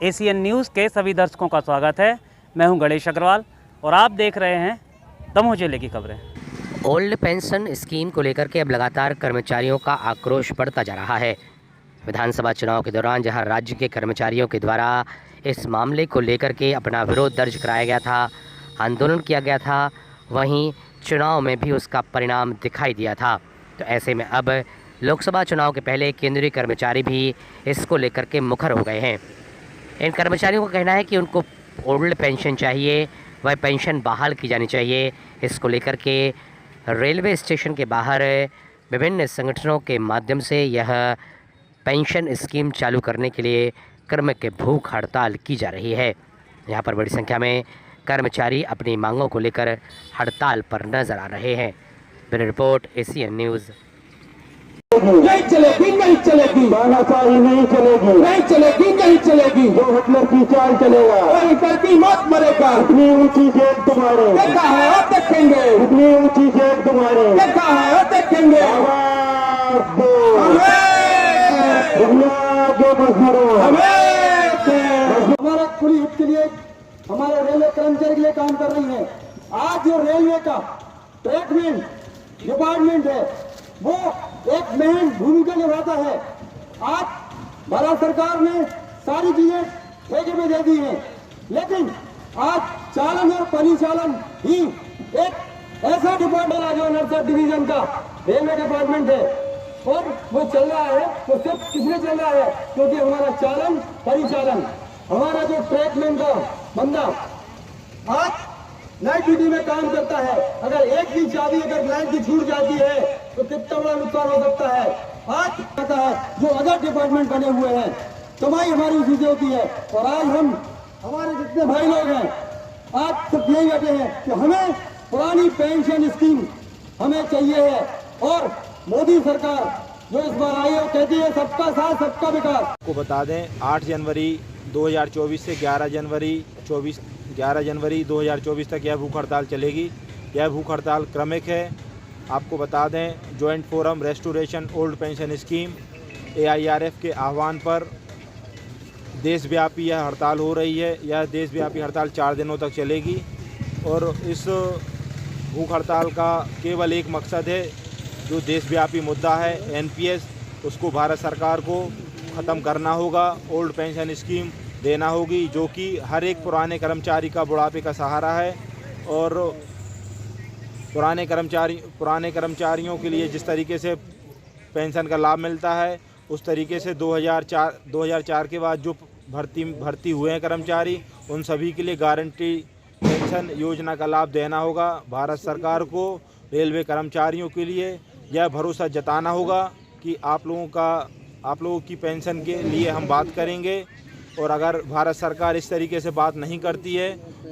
ACN news के सभी दर्शकों का स्वागत है। मैं हूं गणेश अग्रवाल और आप देख रहे हैं दमोह जिले की खबरें। ओल्ड पेंशन स्कीम को लेकर के अब लगातार कर्मचारियों का आक्रोश बढ़ता जा रहा है। विधानसभा चुनाव के दौरान जहां राज्य के कर्मचारियों के द्वारा इस मामले को लेकर के अपना विरोध दर्ज कराया गया था, आंदोलन किया गया था, वहीं चुनाव में भी उसका परिणाम दिखाई दिया था। तो ऐसे में अब लोकसभा चुनाव के पहले केंद्रीय कर्मचारी भी इसको लेकर के मुखर हो गए हैं। इन कर्मचारियों का कहना है कि उनको ओल्ड पेंशन चाहिए, वह पेंशन बहाल की जानी चाहिए। इसको लेकर के रेलवे स्टेशन के बाहर विभिन्न संगठनों के माध्यम से यह पेंशन स्कीम चालू करने के लिए कर्मचारी के भूख हड़ताल की जा रही है। यहाँ पर बड़ी संख्या में कर्मचारी अपनी मांगों को लेकर हड़ताल पर नजर आ रहे हैं। Bureau report, ACN news. नहीं चलेगी, नहीं चलेगी, तानाशाही नहीं चलेगी, नहीं चलेगी, नहीं चलेगी। जो हिटलर की चाल चलेगा, वही हिटलर की मौत मरेगा। इतनी ऊंची जेल तुम्हारे, देखा है और देखेंगे। इतनी ऊंची जेल तुम्हारे, देखा है और देखेंगे। आवाज दो, आगे बढ़ो, हमारा पूरी हित के लिए, हमारे रेलवे कर्मचारी के लिए काम कर रही है। आज जो रेलवे का ट्रैकमेंट डिपार्टमेंट है वो एक मेन भूमिका निभाता है। आज भारत सरकार ने सारी चीजें ठेके में दे दी हैं, लेकिन आज चालन और परिचालन ही एक ऐसा डिपार्टमेंट है जो नर्सर डिवीजन का रेलवे डिपार्टमेंट है और वो चल रहा है। वो सिर्फ किसने चल रहा है? क्योंकि हमारा चालन परिचालन, हमारा जो ट्रैकमैन का बंदा आज नाइट ड्यूटी में काम करता है। अगर एक भी चाबी अगर लाइन की छूट जाती है तो कितना बड़ा नुकसान हो सकता है। आज पता है जो अदर डिपार्टमेंट बने हुए हैं, कमाई हमारी उसी से होती है। और आज हम हमारे जितने भाई लोग हैं आज सब यही कहते हैं कि हमें पुरानी पेंशन स्कीम हमें चाहिए है। और मोदी सरकार जो इस बार आई है कहती है सबका साथ सबका विकास। को बता दें 8 जनवरी 2024 से 11 जनवरी 2024 तक यह भूख हड़ताल चलेगी। यह भूख हड़ताल क्रमिक है। आपको बता दें joint forum restoration old pension scheme AIRF के आह्वान पर देशव्यापी यह हड़ताल हो रही है। यह देशव्यापी हड़ताल 4 दिनों तक चलेगी और इस भूख हड़ताल का केवल एक मकसद है, जो देशव्यापी मुद्दा है NPS, उसको भारत सरकार को ख़त्म करना होगा। ओल्ड पेंशन स्कीम देना होगी जो कि हर एक पुराने कर्मचारी का बुढ़ापे का सहारा है। और पुराने कर्मचारियों के लिए जिस तरीके से पेंशन का लाभ मिलता है उस तरीके से 2004 के बाद जो भर्ती हुए हैं कर्मचारी, उन सभी के लिए गारंटी पेंशन योजना का लाभ देना होगा। भारत सरकार को रेलवे कर्मचारियों के लिए यह भरोसा जताना होगा कि आप लोगों की पेंशन के लिए हम बात करेंगे। और अगर भारत सरकार इस तरीके से बात नहीं करती है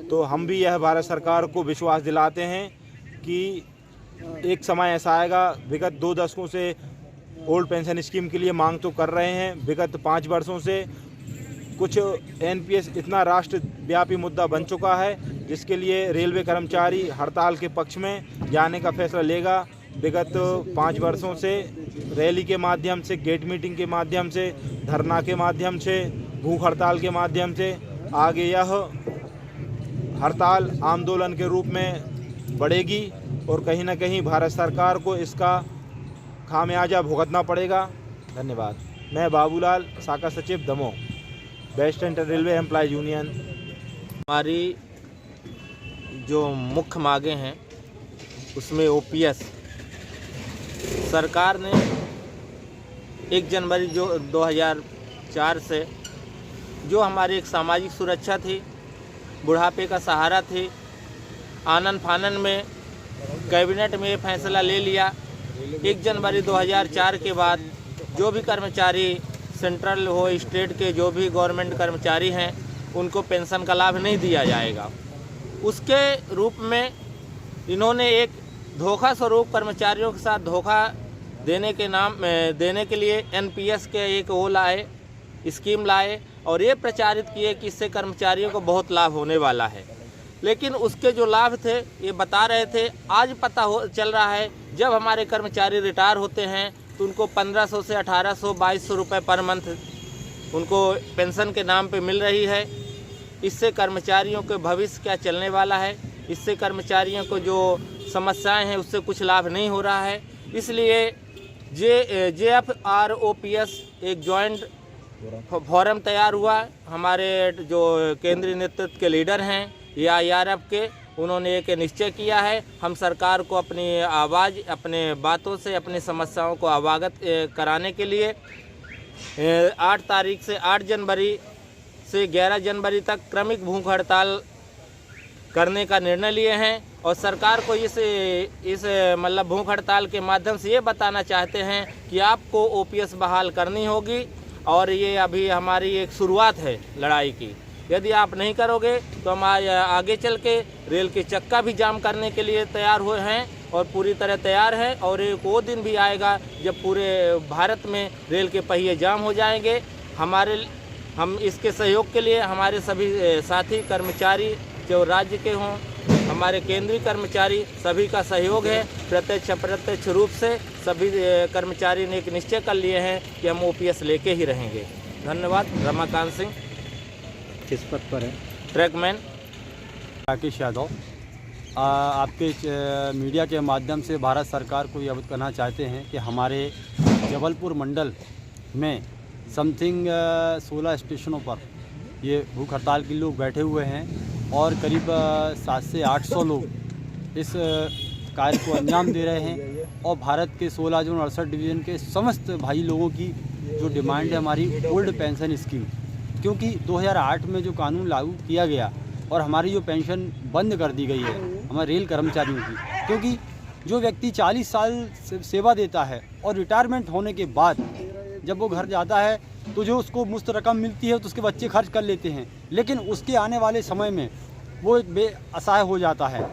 तो हम भी यह भारत सरकार को विश्वास दिलाते हैं कि एक समय ऐसा आएगा। विगत 2 दशकों से ओल्ड पेंशन स्कीम के लिए मांग तो कर रहे हैं, विगत 5 वर्षों से कुछ NPS इतना राष्ट्रव्यापी मुद्दा बन चुका है जिसके लिए रेलवे कर्मचारी हड़ताल के पक्ष में जाने का फैसला लेगा। विगत 5 वर्षों से रैली के माध्यम से, गेट मीटिंग के माध्यम से, धरना के माध्यम से, भूख हड़ताल के माध्यम से आगे यह हड़ताल आंदोलन के रूप में बढ़ेगी और कहीं ना कहीं भारत सरकार को इसका खामियाजा भुगतना पड़ेगा। धन्यवाद। मैं बाबूलाल, शाखा सचिव Damoh, west central railway employ union. हमारी जो मुख्य मांगें हैं उसमें OPS सरकार ने 1 जनवरी 2004 से जो हमारी एक सामाजिक सुरक्षा थी, बुढ़ापे का सहारा थी, आनन फानन में कैबिनेट में ये फैसला ले लिया। 1 जनवरी 2004 के बाद जो भी कर्मचारी सेंट्रल हो स्टेट के जो भी गवर्नमेंट कर्मचारी हैं उनको पेंशन का लाभ नहीं दिया जाएगा। उसके रूप में इन्होंने एक धोखा स्वरूप कर्मचारियों के साथ धोखा देने के लिए NPS के एक वो लाए, स्कीम लाए और ये प्रचारित किए कि इससे कर्मचारियों को बहुत लाभ होने वाला है। लेकिन उसके जो लाभ थे ये बता रहे थे, आज पता चल रहा है जब हमारे कर्मचारी रिटायर होते हैं तो उनको 1500 से 1800 2200 रुपये पर मंथ उनको पेंशन के नाम पे मिल रही है। इससे कर्मचारियों के भविष्य क्या चलने वाला है, इससे कर्मचारियों को जो समस्याएं हैं उससे कुछ लाभ नहीं हो रहा है। इसलिए JFROPS एक जॉइंट फोरम तैयार हुआ। हमारे जो केंद्रीय नेतृत्व के लीडर हैं AIRF के, उन्होंने एक निश्चय किया है, हम सरकार को अपनी आवाज़, अपने बातों से अपनी समस्याओं को अवगत कराने के लिए 8 तारीख से 8 जनवरी से 11 जनवरी तक क्रमिक भूख हड़ताल करने का निर्णय लिए हैं। और सरकार को इस मतलब भूख हड़ताल के माध्यम से ये बताना चाहते हैं कि आपको OPS बहाल करनी होगी और ये अभी हमारी एक शुरुआत है लड़ाई की। यदि आप नहीं करोगे तो हम आगे चल के रेल के चक्का भी जाम करने के लिए तैयार हुए हैं और पूरी तरह तैयार है। और एक वो दिन भी आएगा जब पूरे भारत में रेल के पहिए जाम हो जाएंगे। हम इसके सहयोग के लिए हमारे सभी साथी कर्मचारी जो राज्य के हों, हमारे केंद्रीय कर्मचारी, सभी का सहयोग है। प्रत्यक्ष अप्रत्यक्ष रूप से सभी कर्मचारी ने एक निश्चय कर लिए हैं कि हम OPS लेके ही रहेंगे। धन्यवाद। रमाकांत सिंह, किस पद पर है? ट्रैकमैन। राकेश यादव। आपके मीडिया के माध्यम से भारत सरकार को ये अवगत करना चाहते हैं कि हमारे जबलपुर मंडल में समथिंग 16 स्टेशनों पर ये भूख हड़ताल के लोग बैठे हुए हैं और करीब 700 से 800 लोग इस कार्य को अंजाम दे रहे हैं। और भारत के 16 जोन 68 डिवीज़न के समस्त भाई लोगों की जो डिमांड है हमारी ओल्ड पेंशन स्कीम, क्योंकि 2008 में जो कानून लागू किया गया और हमारी जो पेंशन बंद कर दी गई है हमारे रेल कर्मचारियों की, क्योंकि जो व्यक्ति 40 साल सेवा देता है और रिटायरमेंट होने के बाद जब वो घर जाता है तो जो उसको मुफ्त रकम मिलती है तो उसके बच्चे खर्च कर लेते हैं, लेकिन उसके आने वाले समय में वो एक बेअसहाय हो जाता है।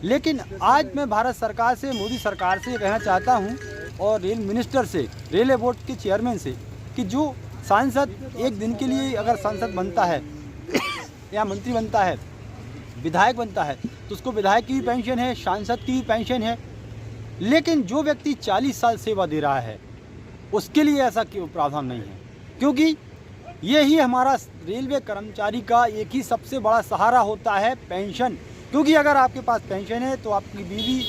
लेकिन आज मैं भारत सरकार से, मोदी सरकार से ये कहना चाहता हूँ और रेल मिनिस्टर से, रेलवे बोर्ड के चेयरमैन से, कि जो सांसद एक दिन के लिए अगर सांसद बनता है या मंत्री बनता है, विधायक बनता है, तो उसको विधायक की भी पेंशन है, सांसद की भी पेंशन है। लेकिन जो व्यक्ति 40 साल सेवा दे रहा है उसके लिए ऐसा क्यों प्रावधान नहीं है? क्योंकि यही हमारा रेलवे कर्मचारी का एक ही सबसे बड़ा सहारा होता है, पेंशन। क्योंकि अगर आपके पास पेंशन है तो आपकी बीवी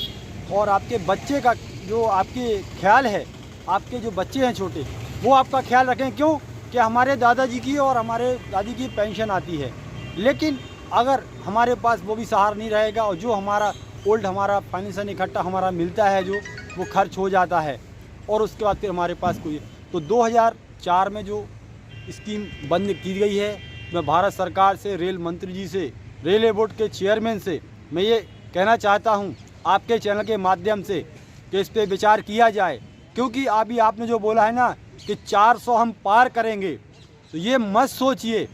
और आपके बच्चे का जो आपके ख्याल है, आपके जो बच्चे हैं छोटे, वो आपका ख्याल रखें। क्यों कि हमारे दादाजी की और हमारे दादी की पेंशन आती है, लेकिन अगर हमारे पास वो भी सहारा नहीं रहेगा और जो हमारा हमारा पेंशन इकट्ठा हमारा मिलता है जो वो खर्च हो जाता है और उसके बाद फिर हमारे पास कोई, तो 2004 में जो स्कीम बंद की गई है, मैं भारत सरकार से, रेल मंत्री जी से, रेलवे बोर्ड के चेयरमैन से मैं ये कहना चाहता हूँ आपके चैनल के माध्यम से कि इस पर विचार किया जाए। क्योंकि अभी आपने जो बोला है ना कि 400 हम पार करेंगे, तो ये मत सोचिए।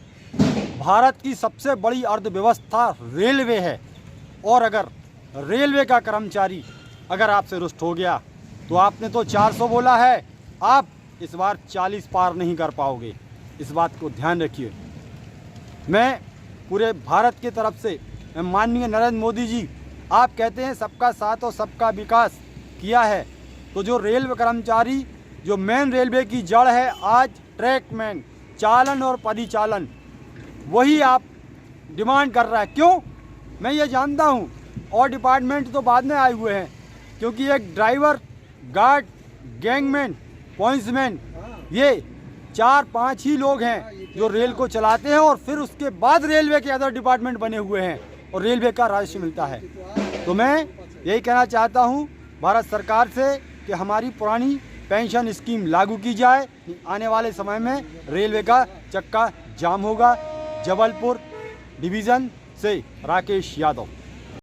भारत की सबसे बड़ी अर्थव्यवस्था रेलवे है और अगर रेलवे का कर्मचारी अगर आपसे रुष्ट हो गया तो आपने तो 400 बोला है, आप इस बार 40 पार नहीं कर पाओगे। इस बात को ध्यान रखिए। मैं पूरे भारत की तरफ से माननीय नरेंद्र मोदी जी, आप कहते हैं सबका साथ और सबका विकास किया है, तो जो रेलवे कर्मचारी जो मेन रेलवे की जड़ है आज ट्रैकमैन, चालन और परिचालन, वही आप डिमांड कर रहा है। क्यों? मैं ये जानता हूँ और डिपार्टमेंट तो बाद में आए हुए हैं, क्योंकि एक ड्राइवर, गार्ड, गैंगमैन, पॉइंट्समैन, ये 4-5 ही लोग हैं जो रेल को चलाते हैं और फिर उसके बाद रेलवे के अदर डिपार्टमेंट बने हुए हैं और रेलवे का राजस्व मिलता है। तो मैं यही कहना चाहता हूँ भारत सरकार से कि हमारी पुरानी पेंशन स्कीम लागू की जाए। आने वाले समय में रेलवे का चक्का जाम होगा। जबलपुर डिवीज़न से राकेश यादव।